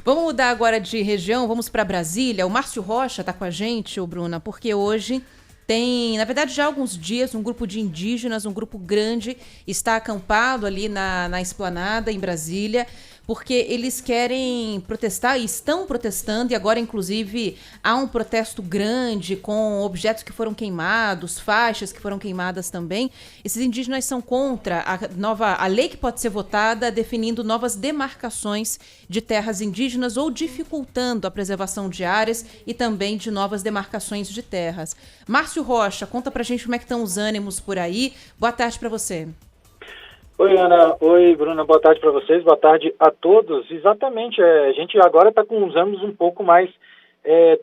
Vamos mudar agora de região, vamos para Brasília. O Márcio Rocha está com a gente, Bruna, porque hoje tem, na verdade, já há alguns dias, um grupo de indígenas, um grupo grande, está acampado ali na Esplanada, em Brasília, porque eles querem protestar e estão protestando, e agora, inclusive, há um protesto grande com objetos que foram queimados, faixas que foram queimadas também. Esses indígenas são contra a lei que pode ser votada definindo novas demarcações de terras indígenas ou dificultando a preservação de áreas e também de novas demarcações de terras. Márcio Rocha, conta pra gente como é que estão os ânimos por aí. Boa tarde para você. Oi, Ana. Oi, Bruna. Boa tarde para vocês. Boa tarde a todos. Exatamente. A gente agora está com uns ânimos um pouco mais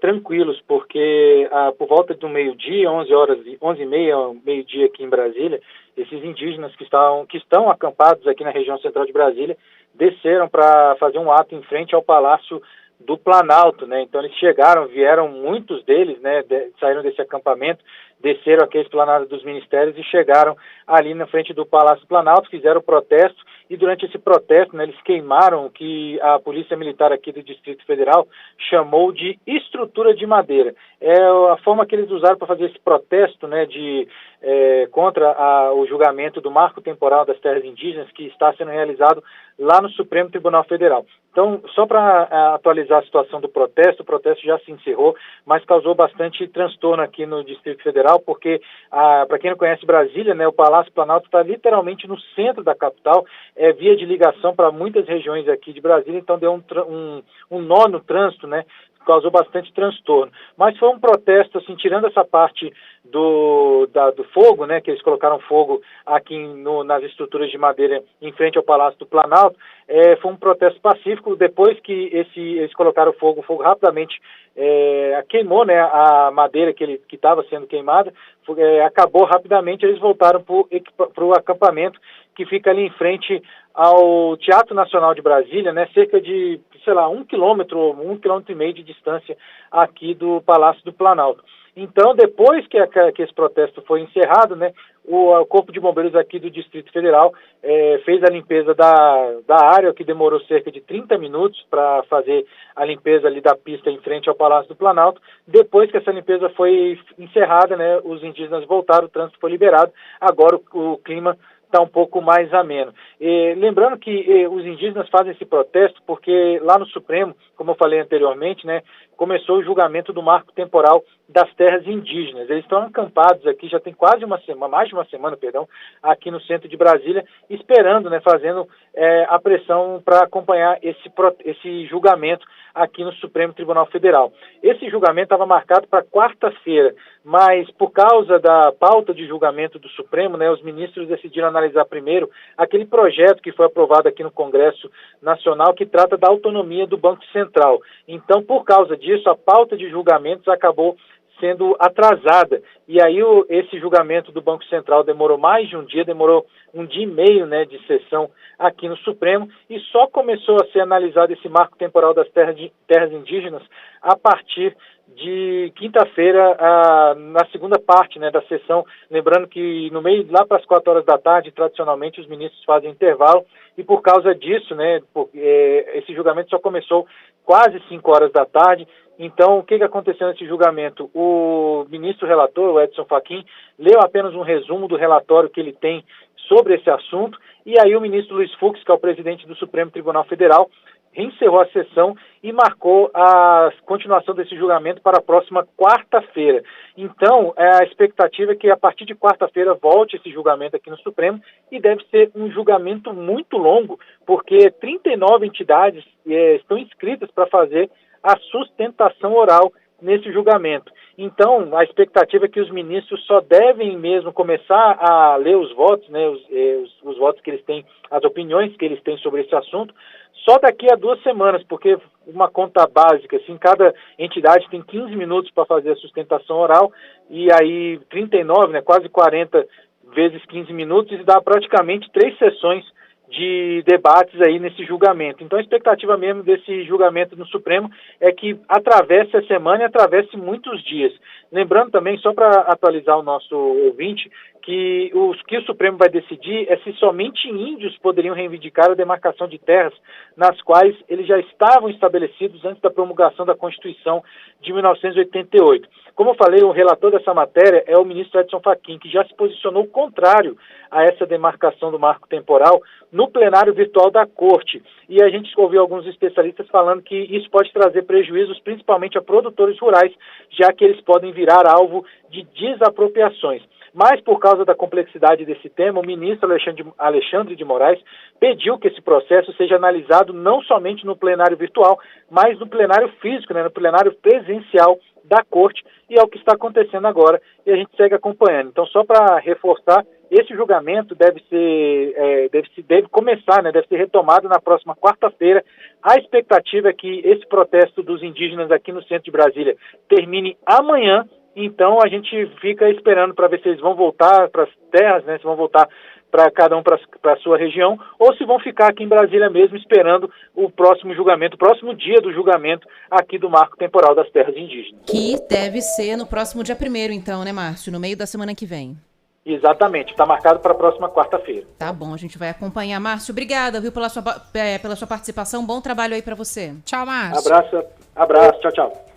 tranquilos, porque por volta do meio-dia, 11h30, meio-dia aqui em Brasília, esses indígenas que estão acampados aqui na região central de Brasília desceram para fazer um ato em frente ao Palácio do Planalto, né? Então eles vieram muitos deles, né? Saíram desse acampamento, desceram aqui a esplanada dos ministérios e chegaram ali na frente do Palácio Planalto, fizeram o protesto e durante esse protesto, né, eles queimaram o que a Polícia Militar aqui do Distrito Federal chamou de estrutura de madeira. É a forma que eles usaram para fazer esse protesto, né, contra o julgamento do Marco Temporal das Terras Indígenas que está sendo realizado lá no Supremo Tribunal Federal. Então, só para atualizar a situação do protesto, o protesto já se encerrou, mas causou bastante transtorno aqui no Distrito Federal, porque, para quem não conhece Brasília, né, o Palácio Planalto está literalmente no centro da capital, é via de ligação para muitas regiões aqui de Brasília, então deu um nó no trânsito, né, causou bastante transtorno. Mas foi um protesto, assim, tirando essa parte do fogo, né, que eles colocaram fogo aqui nas estruturas de madeira em frente ao Palácio do Planalto, foi um protesto pacífico. Depois que eles colocaram o fogo rapidamente queimou, né, a madeira que estava sendo queimada, acabou rapidamente. Eles voltaram para o acampamento que fica ali em frente ao Teatro Nacional de Brasília, né, cerca de, 1 quilômetro ou 1,5 km de distância aqui do Palácio do Planalto. Então, depois que esse protesto foi encerrado, né, o Corpo de Bombeiros aqui do Distrito Federal fez a limpeza da área, que demorou cerca de 30 minutos para fazer a limpeza ali da pista em frente ao Palácio do Planalto. Depois que essa limpeza foi encerrada, né, os indígenas voltaram, o trânsito foi liberado, agora o clima está um pouco mais ameno. Lembrando que os indígenas fazem esse protesto porque lá no Supremo, como eu falei anteriormente, né, começou o julgamento do marco temporal das terras indígenas. Eles estão acampados aqui, já tem mais de uma semana, aqui no centro de Brasília, esperando, né, fazendo a pressão para acompanhar esse julgamento aqui no Supremo Tribunal Federal. Esse julgamento estava marcado para quarta-feira, mas por causa da pauta de julgamento do Supremo, né, os ministros decidiram analisar primeiro aquele projeto que foi aprovado aqui no Congresso Nacional que trata da autonomia do Banco Central. Então, por causa disso, a pauta de julgamentos acabou sendo atrasada. E aí esse julgamento do Banco Central demorou mais de um dia, demorou 1 dia e meio, né, de sessão aqui no Supremo, e só começou a ser analisado esse marco temporal das terras indígenas a partir de quinta-feira, na segunda parte, né, da sessão. Lembrando que no meio, lá para as 4 horas da tarde, tradicionalmente os ministros fazem intervalo, e por causa disso, né, esse julgamento só começou quase 5 horas da tarde. Então, o que aconteceu nesse julgamento? O ministro relator, o Edson Fachin, leu apenas um resumo do relatório que ele tem sobre esse assunto, e aí o ministro Luiz Fux, que é o presidente do Supremo Tribunal Federal, reencerrou a sessão e marcou a continuação desse julgamento para a próxima quarta-feira. Então, a expectativa é que a partir de quarta-feira volte esse julgamento aqui no Supremo, e deve ser um julgamento muito longo, porque 39 entidades estão inscritas para fazer a sustentação oral nesse julgamento. Então, a expectativa é que os ministros só devem mesmo começar a ler os votos, né, os votos que eles têm, as opiniões que eles têm sobre esse assunto, só daqui a 2 semanas, porque uma conta básica, assim, cada entidade tem 15 minutos para fazer a sustentação oral, e aí 39, né, quase 40 vezes 15 minutos, e dá praticamente 3 sessões de debates aí nesse julgamento. Então a expectativa mesmo desse julgamento no Supremo é que atravesse a semana e atravesse muitos dias. Lembrando também, só para atualizar o nosso ouvinte, que o Supremo vai decidir é se somente índios poderiam reivindicar a demarcação de terras nas quais eles já estavam estabelecidos antes da promulgação da Constituição de 1988. Como eu falei, o relator dessa matéria é o ministro Edson Fachin, que já se posicionou contrário a essa demarcação do marco temporal no plenário virtual da Corte. E a gente ouviu alguns especialistas falando que isso pode trazer prejuízos principalmente a produtores rurais, já que eles podem virar alvo de desapropriações. Mas, por causa da complexidade desse tema, o ministro Alexandre de Moraes pediu que esse processo seja analisado não somente no plenário virtual, mas no plenário físico, no plenário presencial da Corte, e é o que está acontecendo agora, e a gente segue acompanhando. Então, só para reforçar, esse julgamento deve começar, deve ser retomado na próxima quarta-feira. A expectativa é que esse protesto dos indígenas aqui no centro de Brasília termine amanhã. Então, a gente fica esperando para ver se eles vão voltar para as terras, se vão voltar para cada um para a sua região, ou se vão ficar aqui em Brasília mesmo esperando o próximo julgamento, o próximo dia do julgamento aqui do Marco Temporal das Terras Indígenas. Que deve ser no próximo dia 1º, então, né, Márcio? No meio da semana que vem. Exatamente, está marcado para a próxima quarta-feira. Tá bom, a gente vai acompanhar. Márcio, obrigada, viu, pela sua participação. Bom trabalho aí para você. Tchau, Márcio. Abraço, tchau, tchau.